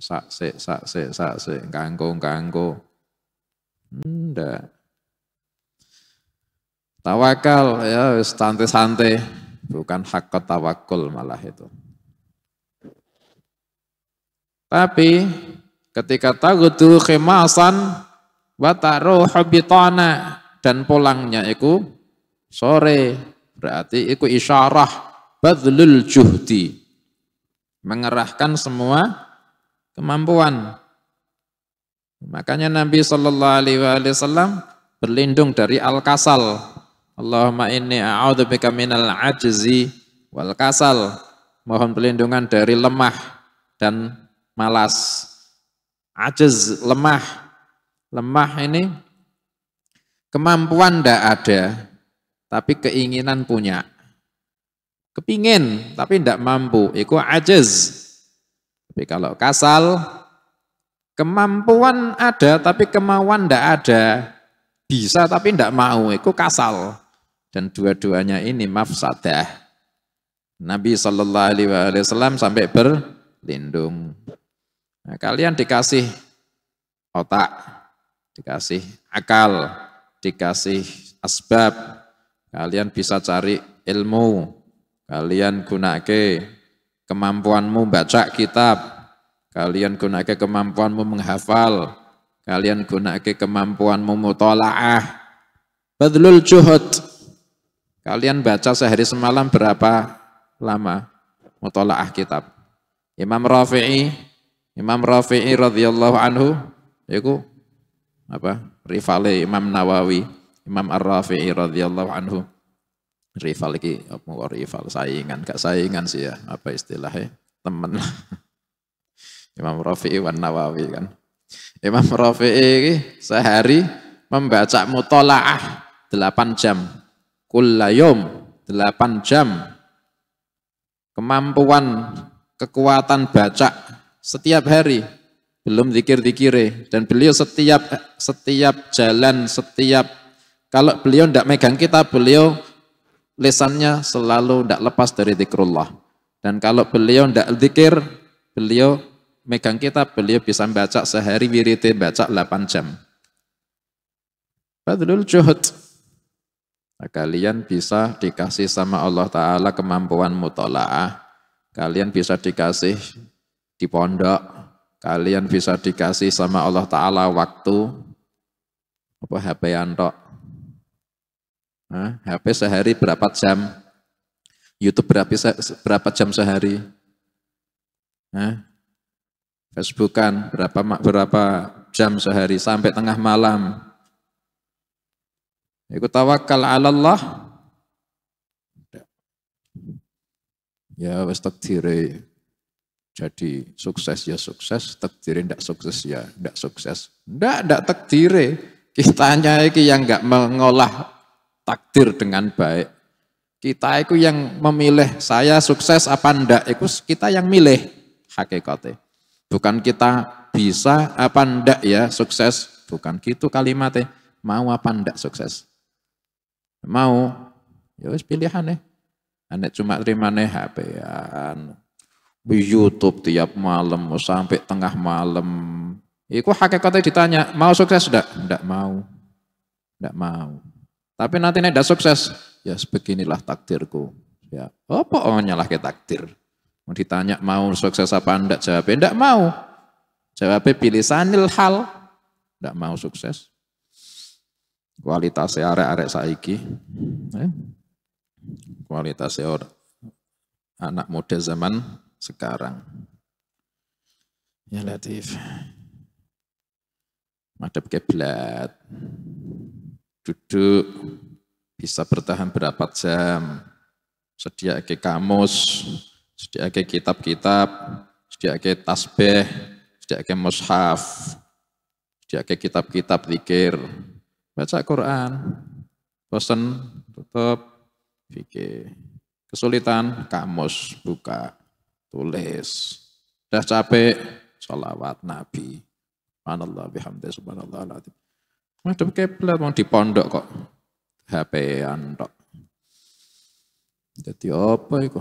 Saksik, kanggo. Ndak. Tawakal ya santai-santai, bukan hak tawakul malah itu. Tapi ketika tagudu khimasan wa taruhu bitana dan pulangnya iku sore, berarti iku isyarah badlul juhdi, mengerahkan semua kemampuan. Makanya Nabi sallallahu alaihi wasallam berlindung dari al-kasal. Allahumma inni a'udzubika minal ajzi wal kasal. Mohon perlindungan dari lemah dan malas. Ajz, lemah. Lemah ini kemampuan ndak ada, tapi keinginan punya. Kepingin, tapi ndak mampu. Itu ajz. Tapi kalau kasal, kemampuan ada, tapi kemauan ndak ada. Bisa, tapi ndak mau. Itu kasal. Dan dua-duanya ini mafsadah. Nabi sallallahu alaihi wasallam sampai berlindung. Nah, kalian dikasih otak, dikasih akal, dikasih asbab, kalian bisa cari ilmu, kalian gunake kemampuanmu baca kitab, kalian gunake kemampuanmu menghafal, kalian gunake kemampuanmu mutolaah, badlul juhud. Kalian baca sehari semalam berapa lama mutolaah kitab? Imam Rafi'i radhiyallahu anhu, itu apa? Rivale Imam Nawawi, Imam Ar-Rafi'i radhiyallahu anhu. Rival iki apa rival saingan, gak saingan sih ya, apa istilahnya? Temen. Imam Rafi'i wan Nawawi kan. Imam Rafi'i sehari membaca mutolaah 8 jam. Kullayum 8 jam. Kemampuan, kekuatan baca setiap hari. Belum zikir-zikire. Dan beliau setiap jalan, kalau beliau tidak megang kitab, beliau lisannya selalu tidak lepas dari zikrullah. Dan kalau beliau tidak zikir, beliau megang kitab, beliau bisa baca sehari wiridnya baca 8 jam. Badlul juhud. Nah, kalian bisa dikasih sama Allah Ta'ala kemampuan mutola'ah, kalian bisa dikasih di pondok, kalian bisa dikasih sama Allah Ta'ala waktu, apa HP-an tok. HP sehari berapa jam? YouTube berapa jam sehari? Facebookan berapa jam sehari sampai tengah malam? Ikut tawakal ala Allah. Ya wis takdire jadi sukses ya sukses, takdire ndak sukses ya ndak sukses. Ndak takdire. Kitanya iki yang enggak mengolah takdir dengan baik. Kita itu yang memilih saya sukses apa ndak, itu kita yang milih hakikatnya. Bukan kita bisa apa ndak ya sukses, bukan gitu kalimatnya. Mau apa ndak sukses. Mau, ya wis pilihan Anek cuma terimane HP-an, YouTube tiap malam sampai tengah malam. Iku hakikatnya ditanya, mau sukses enggak? Enggak mau. Tapi nanti ndak sukses, ya beginilah takdirku. Ya, apa nyalah ke takdir? Mau ditanya mau sukses apa enggak, jawabnya enggak mau. Jawabnya pilih sanil hal, enggak mau sukses. Kualitasnya arek-arek saiki, kualitasnya anak muda zaman sekarang. Ya Latif, madhep kiblat, duduk, bisa bertahan berapa jam, sediake kamus, sediake kitab-kitab, sediake tasbih, sediake mushaf, sediake kitab-kitab zikir. Baca Quran, bosan tutup, fikir. Kesulitan, kamus, buka, tulis. Udah capek, sholawat Nabi. Subhanallah bihamdi subhanallah aladzim. Madhep kiblat mau di pondok kok. HP-an tok. Jadi apa itu?